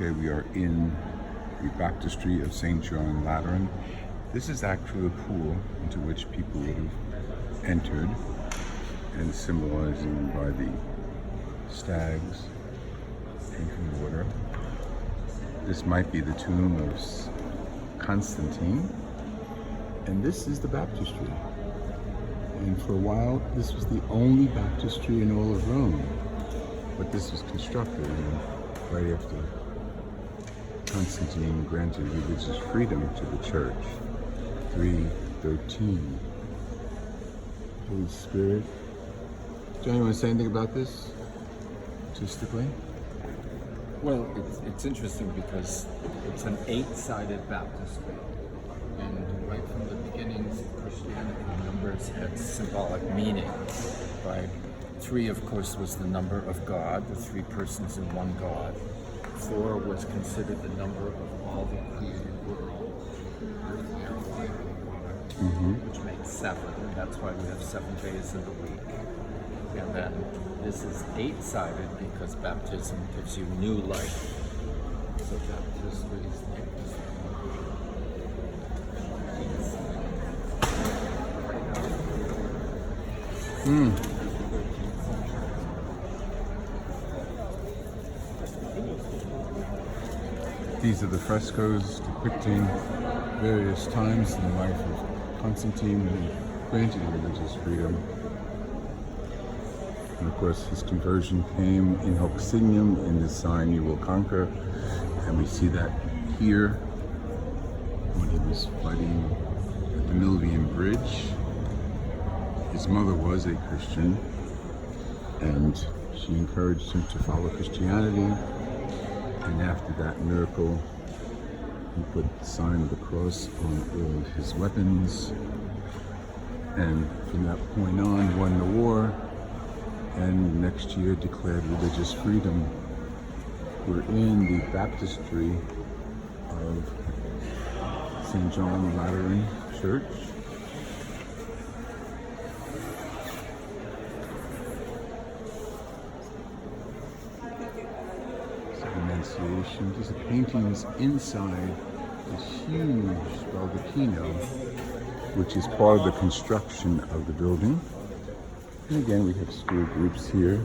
Okay, we are in the baptistry of St. John Lateran. This is actually a pool into which people would have entered, and symbolizing by the stags drinking water. This might be the tomb of Constantine, and this is the baptistry. And for a while, this was the only baptistry in all of Rome, but this was constructed right after Constantine granted religious freedom to the church. 313. Holy Spirit. John, you want to say anything about this artistically? Well, it's interesting because it's an 8-sided baptistry, and right from the beginnings of Christianity, numbers had symbolic meaning. Right, 3, of course, was the number of God, the 3 persons in one God. 4 was considered the number of all the created world, earth, air, fire, and water, which makes 7, and that's why we have 7 days in the week. And then this is 8-sided because baptism gives you new life. So baptistry is 8-sided. These are the frescoes depicting various times in the life of Constantine when he granted religious freedom. And of course, his conversion came in hoc signum, in the sign you will conquer. And we see that here when he was fighting at the Milvian Bridge. His mother was a Christian, and she encouraged him to follow Christianity. And after that miracle, he put the sign of the cross on all of his weapons. And from that point on, won the war. And next year declared religious freedom. We're in the baptistry of St. John Lateran Church. Annunciation. These are paintings inside this huge baldacchino, which is part of the construction of the building. And again, we have school groups here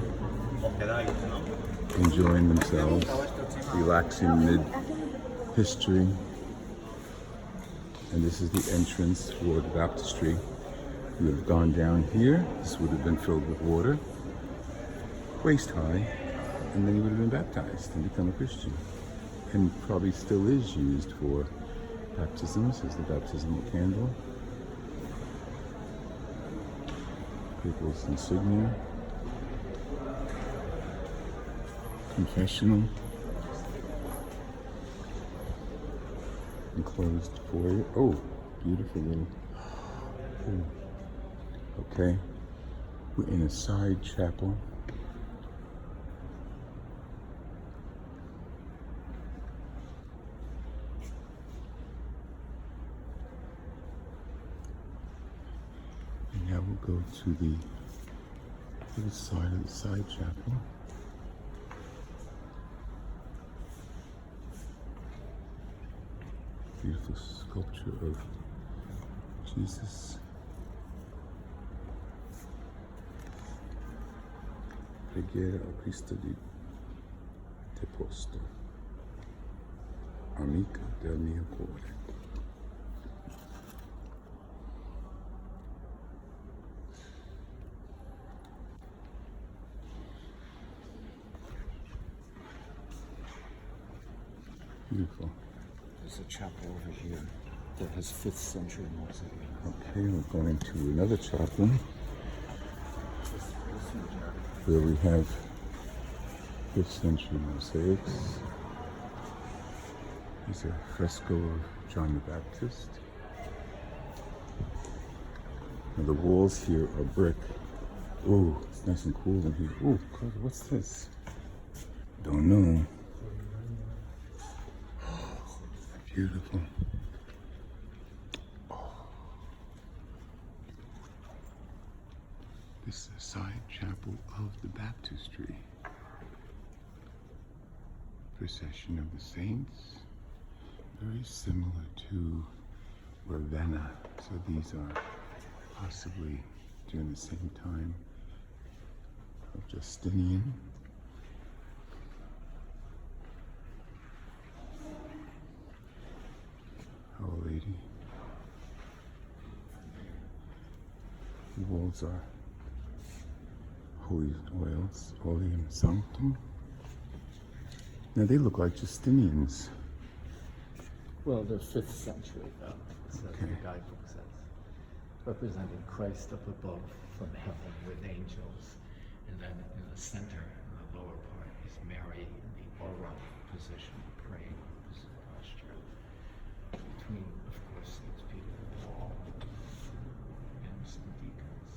enjoying themselves, relaxing mid-history. And this is the entrance for the baptistry. You have gone down here. This would have been filled with water, waist high, and then you would have been baptized and become a Christian. And probably still is used for baptisms as the baptismal candle. People's insignia. Confessional. Enclosed foyer. Oh, beautiful little. Okay. We're in a side chapel. Now we'll go to the other side of the side chapel. Beautiful sculpture of Jesus. Preghiera al Cristo di Deposto, amica del mio cuore. Beautiful. There's a chapel over here that has 5th century mosaic. Okay, we're going to another chapel where we have 5th century mosaics. These are a fresco of John the Baptist. Now the walls here are brick. Oh, it's nice and cool in here. Oh, God, what's this? Don't know. Beautiful. This is a side chapel of the baptistry. procession of the saints, very similar to Ravenna. So these are possibly during the same time of Justinian. Our Lady. The walls are holy oils, Oleum Sanctum. Now they look like Justinians. Well, they're 5th century, though, as the Okay. guidebook says. Representing Christ up above from heaven with angels. And then in the center, in the lower part, is Mary in the oral position, praying posture. Between, of course, Saints Peter and Paul and some deacons.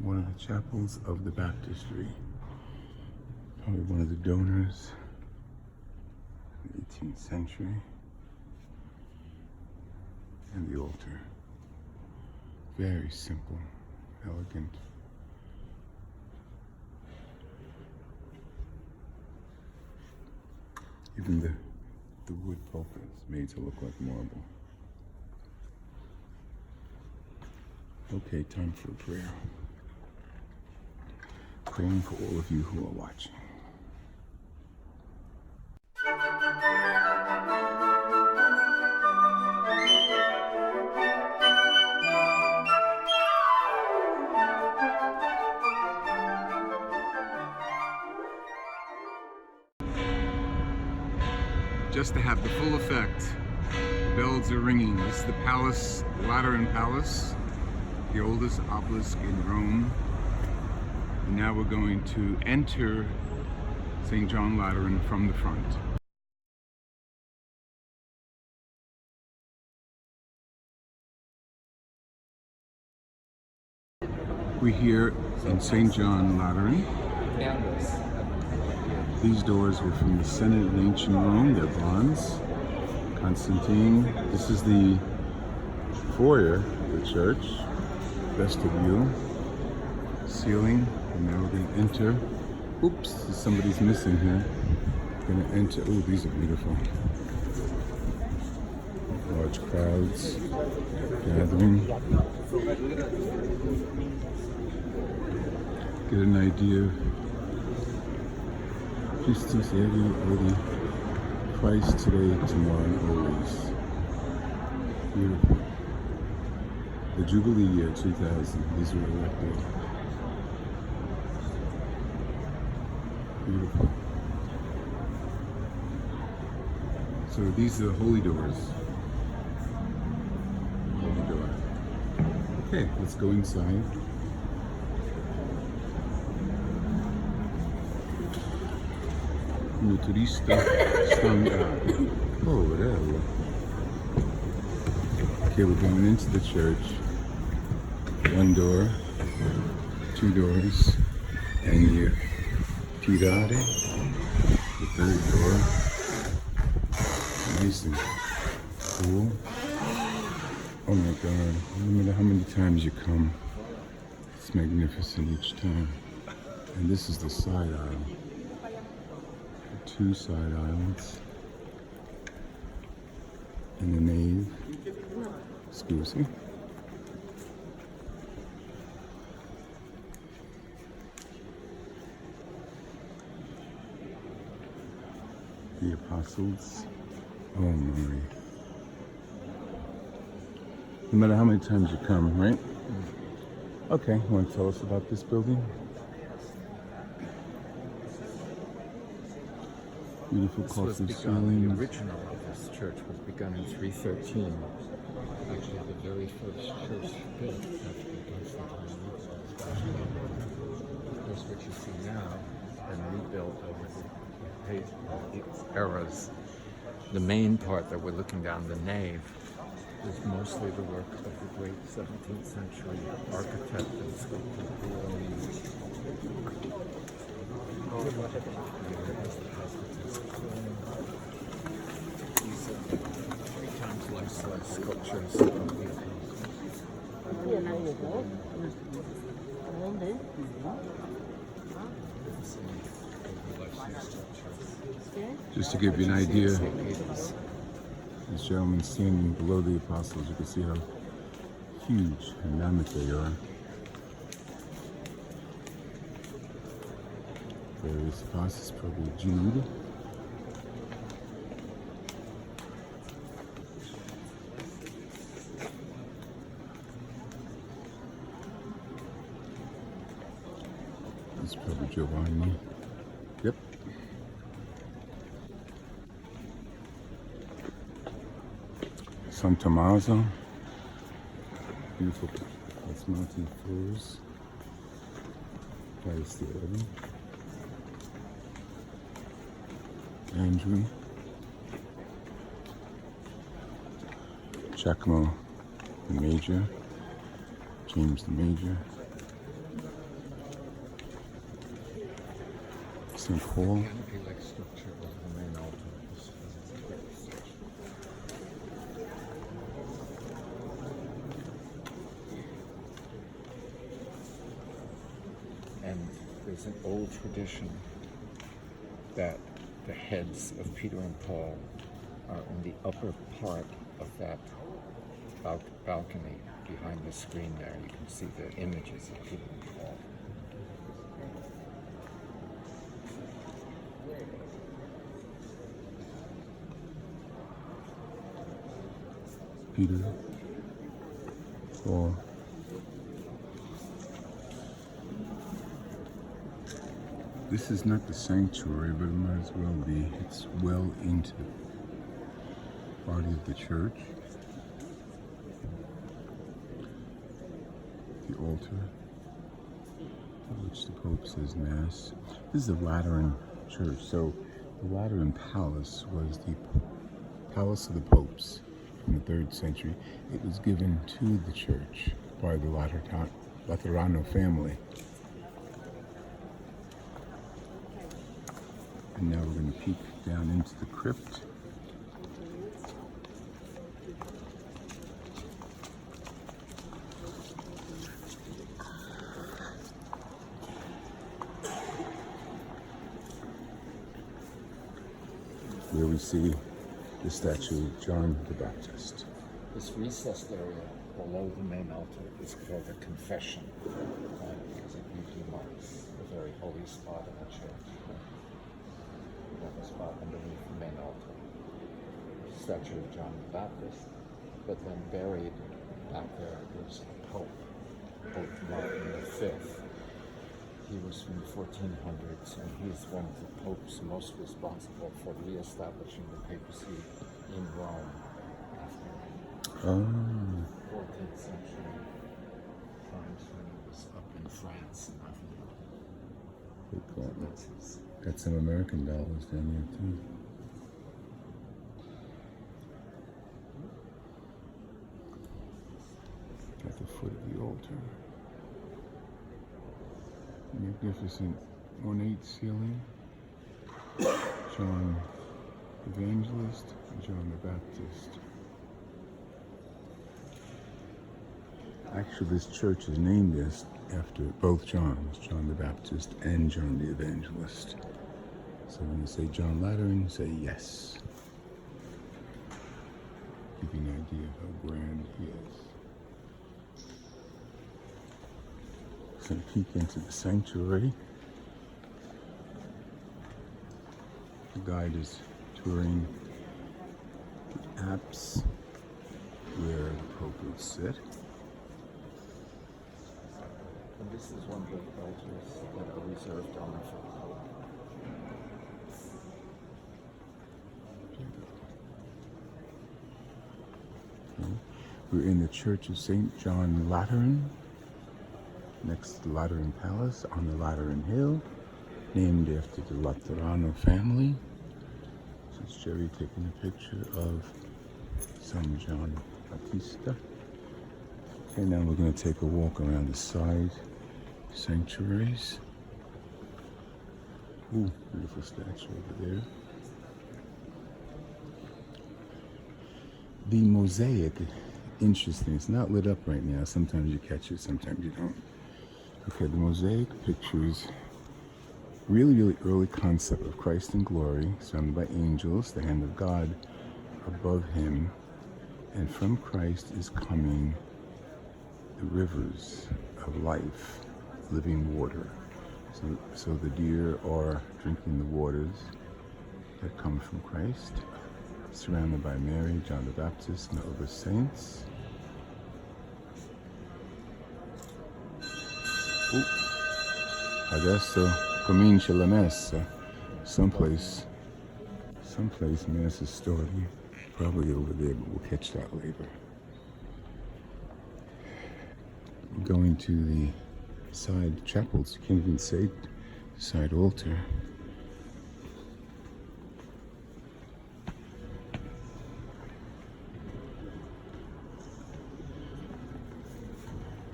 One of the chapels of the baptistry. Probably one of the donors in the 18th century. And the altar. Very simple, elegant. Even the wood pulpit is made to look like marble. Okay, time for a prayer. Praying for all of you who are watching. Just to have the full effect, the bells are ringing. This is the Palace, Lateran Palace, the oldest obelisk in Rome. And now we're going to enter St. John Lateran from the front. We're here in St. John Lateran. Canvas. These doors were from the Senate in ancient Rome. They're bronze. Constantine. This is the foyer of the church. Vestibule. Ceiling. And now we're going to enter. Oops, somebody's missing here. Going to enter. Oh, these are beautiful. Large crowds gathering. Get an idea of Christus Edi, Christ today, tomorrow, and always. Beautiful. The Jubilee year 2000, these were elected. Beautiful. So these are the holy doors. Holy door. Okay, let's go inside. Motorista Stanga. Oh, whatever. Okay, we're going into the church. One door, two doors, and here, tirare, the third door. Nice and cool. Oh my God, no matter how many times you come, it's magnificent each time. And this is the side aisle. Two side aisles in the nave. Excuse me. The apostles. Oh my. No matter how many times you come, right? Okay, you want to tell us about this building? Beautiful This was coffer begun, ceilings. the original of this church was begun in 313. Actually, the very first church built after Constantine rebuilt. Of course, what you see now has been rebuilt over the eras. The main part that we're looking down, the nave, is mostly the work of the great 17th century architect and sculptor Borromini. These are 3 times life-size sculptures. 네. It's a overlooking structure. 네. Just to give you an idea, St. Peter's. this gentleman standing below the apostles, you can see how huge and mammoth they are. Various apostles, probably Jude. This is probably Giovanni. Yep. San Tommaso. Beautiful. That's Monte Flores. Pius XI. Andrew. Giacomo the Major. James the Major. St. Paul. Canopy-like structure of the main altar. And there's an old tradition that the heads of Peter and Paul are in the upper part of that balcony behind the screen there. You can see the images of Peter and Paul. Peter, Paul. This is not the sanctuary, but it might as well be. It's well into the body of the church. The altar, at which the Pope says Mass. This is the Lateran Church. So the Lateran Palace was the palace of the popes in the 3rd century. It was given to the church by the Laterano family. And now we're going to peek down into the crypt. Where we see the statue of John the Baptist. This recessed area below the main altar is called the confession, because it usually marks a very holy spot in the church. That spot underneath the main altar. Statue of John the Baptist, but then buried back there is a Pope, Pope Martin V. He was from the 1400s, and he is one of the popes most responsible for re-establishing the papacy in Rome after Oh, 14th century times when he was up in France and everything. That's his. got some American dollars down there too. At the foot of the altar. Magnificent ornate ceiling. John Evangelist and John the Baptist. Actually, this church is named after both Johns, John the Baptist and John the Evangelist. So when you say John Lateran, say yes. Give you an idea of how grand he is. So peek into the sanctuary. The guide is touring the apse where the Pope would sit. And this is one of the altars that are reserved only for the Pope. We're in the Church of St. John Lateran, next to the Lateran Palace on the Lateran Hill, named after the Laterano family. This is Jerry taking a picture of San John Battista. Okay, now we're going to take a walk around the side sanctuaries. Ooh, beautiful statue over there. The mosaic, interesting. It's not lit up right now. Sometimes you catch it, sometimes you don't. Okay, the mosaic pictures really early concept of Christ in glory, surrounded by angels, the hand of God above him, and from Christ is coming the rivers of life, living water. So the deer are drinking the waters that come from Christ, surrounded by Mary, John the Baptist, and other saints. Adesso comincia la messa. Someplace mass is starting. Probably over there, but we'll catch that later. Going to the side chapels, you can't even say side altar.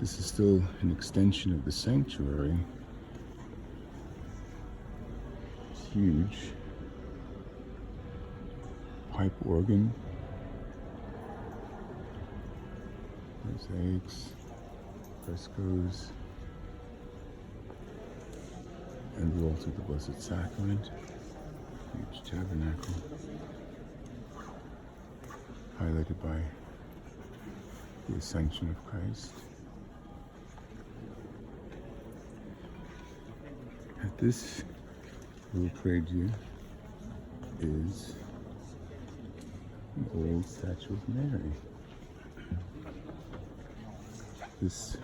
This is still an extension of the sanctuary. It's huge. Pipe organ. Mosaics. Frescoes. And the altar of the Blessed Sacrament. Huge tabernacle. Highlighted by the Ascension of Christ. At this little prie-dieu is an old statue of Mary. This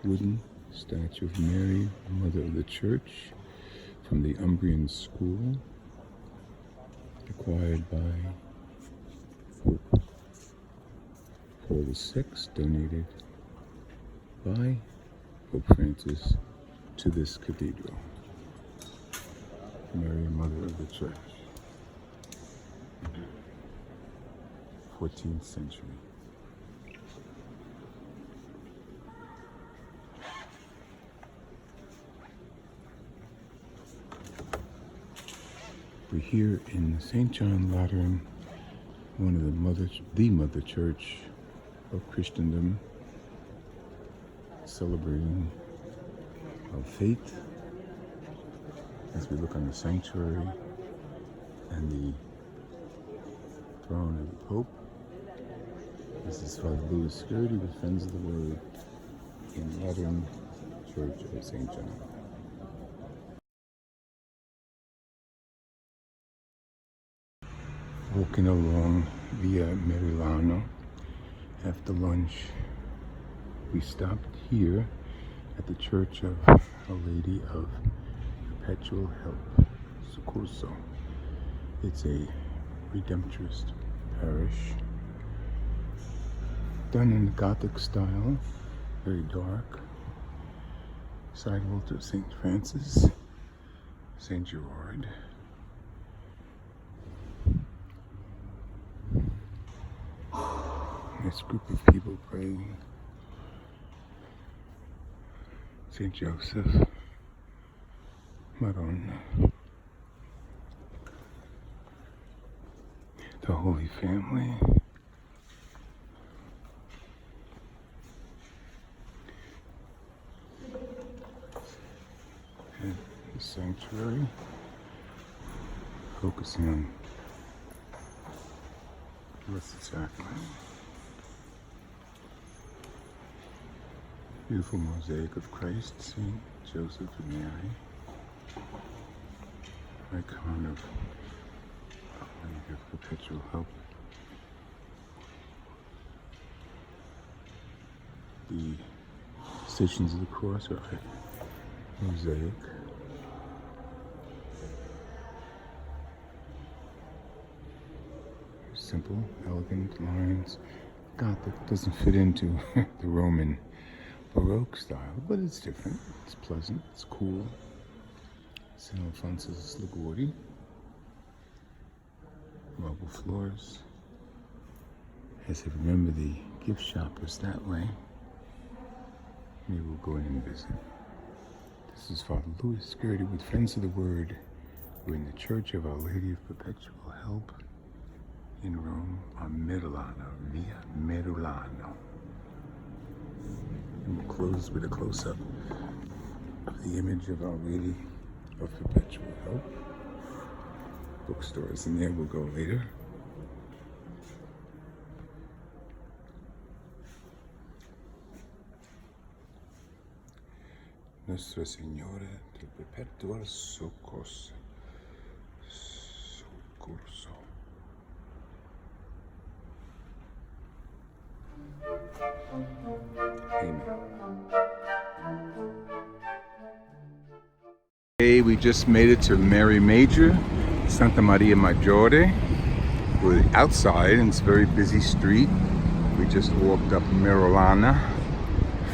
wooden statue of Mary, Mother of the Church, from the Umbrian School, acquired by Pope Paul VI, donated by Pope Francis to this cathedral. Mary, Mother of the Church. 14th century. We're here in St. John Lateran, one of the Mother Church of Christendom, celebrating our faith as we look on the sanctuary and the throne of the Pope. This is Father Louis Scurti with Friends of the Word in Lateran Church of St. John. Walking along Via Merillano after lunch, we stopped here at the Church of Our Lady of Perpetual Help, Soccorso. It's a Redemptorist parish, done in the Gothic style, very dark. Side altar of St. Francis, St. Gerard. This group of people praying. St. Joseph, Madonna, the Holy Family, and the sanctuary, focusing on Blessed Sacrament. Beautiful mosaic of Christ, St. Joseph and Mary. Icon of Our Lady of Perpetual Help. The Stations of the Cross are mosaic. Simple, elegant lines. Gothic doesn't fit into the Roman Baroque style, but it's different. It's pleasant. It's cool. St. Alphonsus Liguori. Marble floors. As I remember, the gift shop was that way. Maybe we'll go in and visit. This is Father Louis Scurti with Friends of the Word. We're in the Church of Our Lady of Perpetual Help in Rome on Merillano, Via Merillano. And we'll close with a close-up the image of Our Lady of Perpetual Help. Bookstores in there, we'll go later. Nuestra Señora del Perpetual Socorso. Amen. Okay, we just made it to Mary Major, Santa Maria Maggiore. We're outside and it's a very busy street. We just walked up Merolana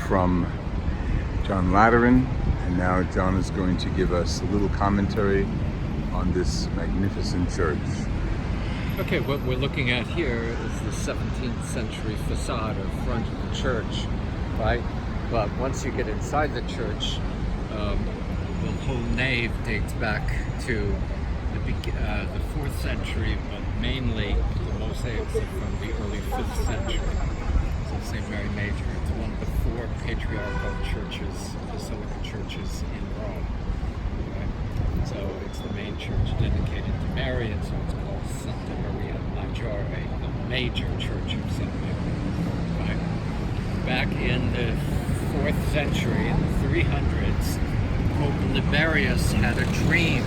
from John Lateran, and now John is going to give us a little commentary on this magnificent church. Okay, what we're looking at here is the 17th century facade or front of the church, right? But once you get inside the church, the whole nave dates back to the 4th century, but mainly the mosaics are from the early 5th century. So St. Mary Major, it's one of the 4 patriarchal churches, basilica churches in Rome. Okay? So it's the main church dedicated to Mary, and so it's called Santa Maria Maggiore, the major church of St. Mary. Right? Back in the 4th century, in the 300s, Pope Liberius had a dream,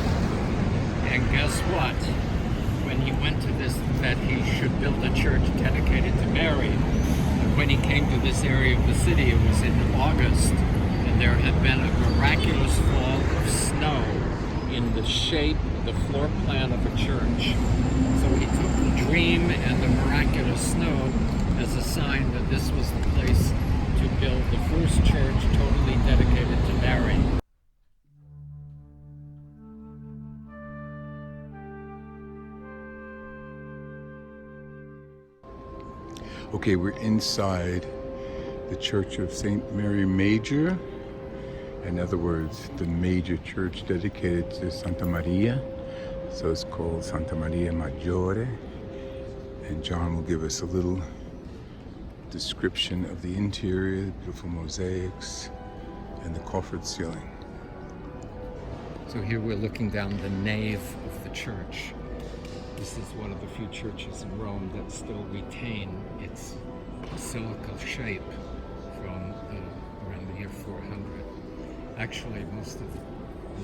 and guess what? When he went to this, that he should build a church dedicated to Mary, and when he came to this area of the city, it was in August, and there had been a miraculous fall of snow in the shape, the floor plan of a church. So he took the dream and the miraculous snow as a sign that this was the place to build the first church totally dedicated to Mary. Okay, we're inside the Church of St. Mary Major. In other words, the major church dedicated to Santa Maria. So it's called Santa Maria Maggiore. And John will give us a little description of the interior, the beautiful mosaics, and the coffered ceiling. So here we're looking down the nave of the church. This is one of the few churches in Rome that still retain its basilical shape from around the year 400. Actually, most of the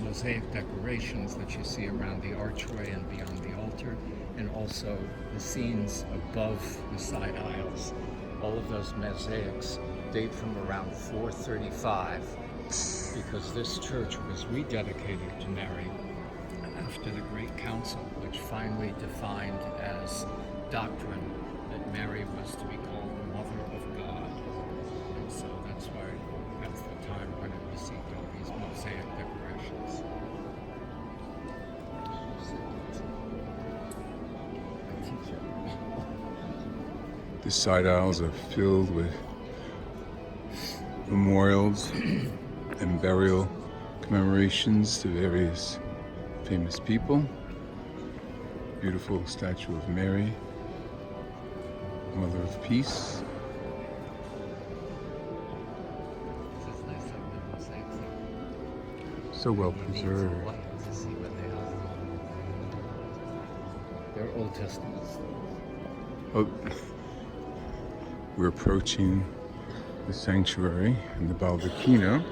mosaic decorations that you see around the archway and beyond the altar, and also the scenes above the side aisles, all of those mosaics date from around 435, because this church was rededicated to Mary after the Great Council, which finally defined as doctrine that Mary was to be called the Mother of God. And so that's why that's the time when it received all these mosaic decorations. The side aisles are filled with memorials and burial commemorations to various famous people. Beautiful statue of Mary, Mother of Peace. So well preserved. They're Old Testaments. Oh, we're approaching the sanctuary and the baldacchino.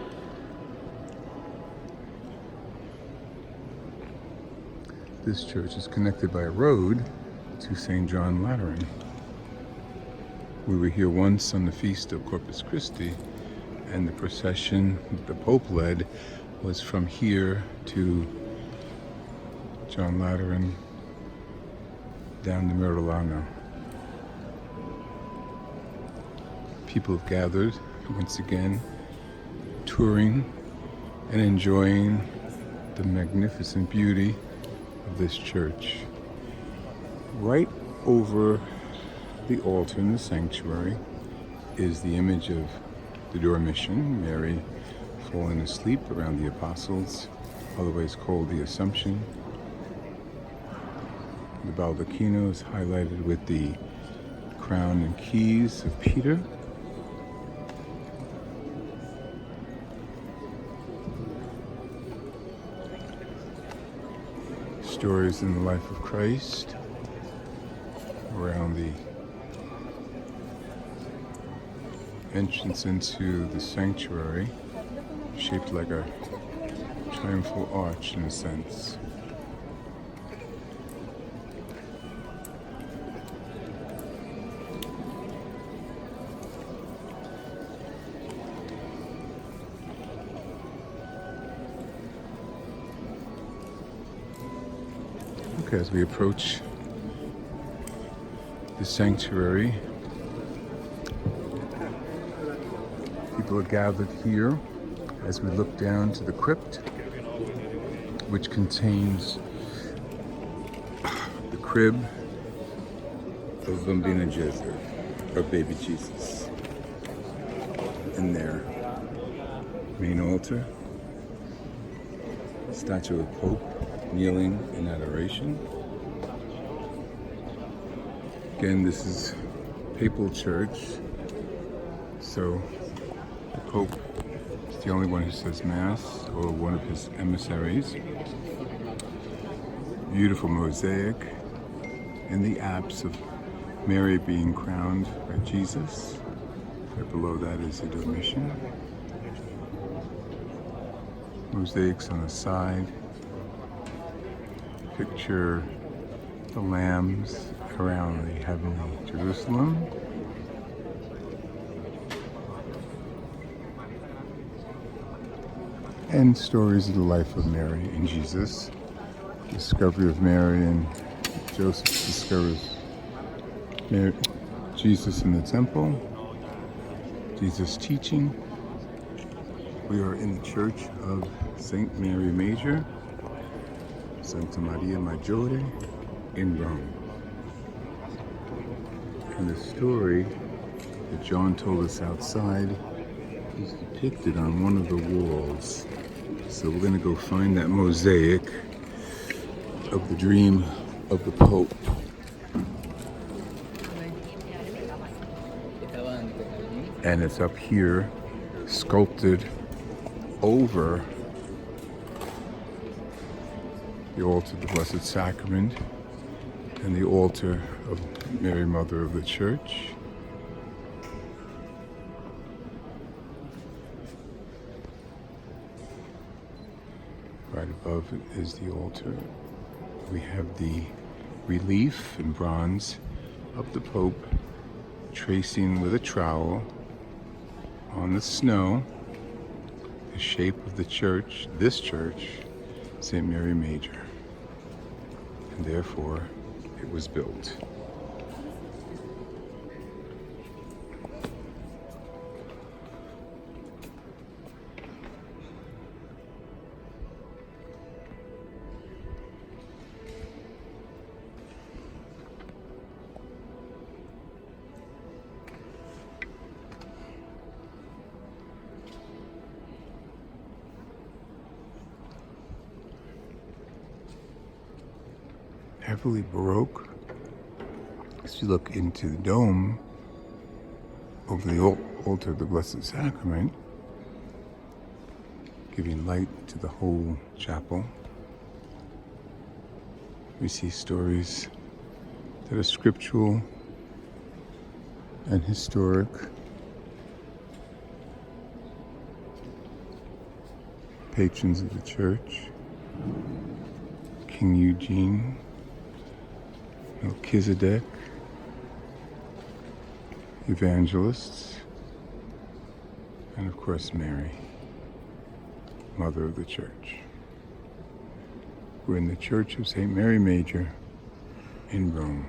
This church is connected by a road to St. John Lateran. We were here once on the feast of Corpus Christi, and the procession the Pope led was from here to John Lateran down to Merolana. People have gathered once again, touring and enjoying the magnificent beauty of this church. Right over the altar in the sanctuary is the image of the Dormition, Mary falling asleep around the apostles, otherwise called the Assumption. The baldacchino is highlighted with the crown and keys of Peter. stories in the life of Christ around the entrance into the sanctuary, shaped like a triumphal arch in a sense. Okay, as we approach the sanctuary, people are gathered here as we look down to the crypt, which contains the crib of Bambino Gesù, or baby Jesus. In their main altar, statue of Pope kneeling in adoration. Again, this is papal church, so the Pope is the only one who says Mass, or one of his emissaries. Beautiful mosaic, and the apse of Mary being crowned by Jesus. Right below that is the Dormition. Mosaics on the side picture the lambs around the heavenly Jerusalem. And stories of the life of Mary and Jesus. Discovery of Mary and Joseph discovers Jesus in the temple. Jesus teaching. We are in the Church of St. Mary Major, Santa Maria Maggiore in Rome. And the story that John told us outside is depicted on one of the walls. So we're going to go find that mosaic of the dream of the Pope. And it's up here, sculpted over the altar of the Blessed Sacrament and the altar of Mary, Mother of the Church. Right above it is the altar. We have the relief in bronze of the Pope tracing with a trowel on the snow the shape of the church, this church, St. Mary Major. And therefore, it was built. Heavily Baroque. As you look into the dome over the altar of the Blessed Sacrament, giving light to the whole chapel, we see stories that are scriptural and historic. Patrons of the church, King Eugene, Melchizedek, evangelists, and of course Mary, Mother of the Church. We're in the Church of St. Mary Major in Rome.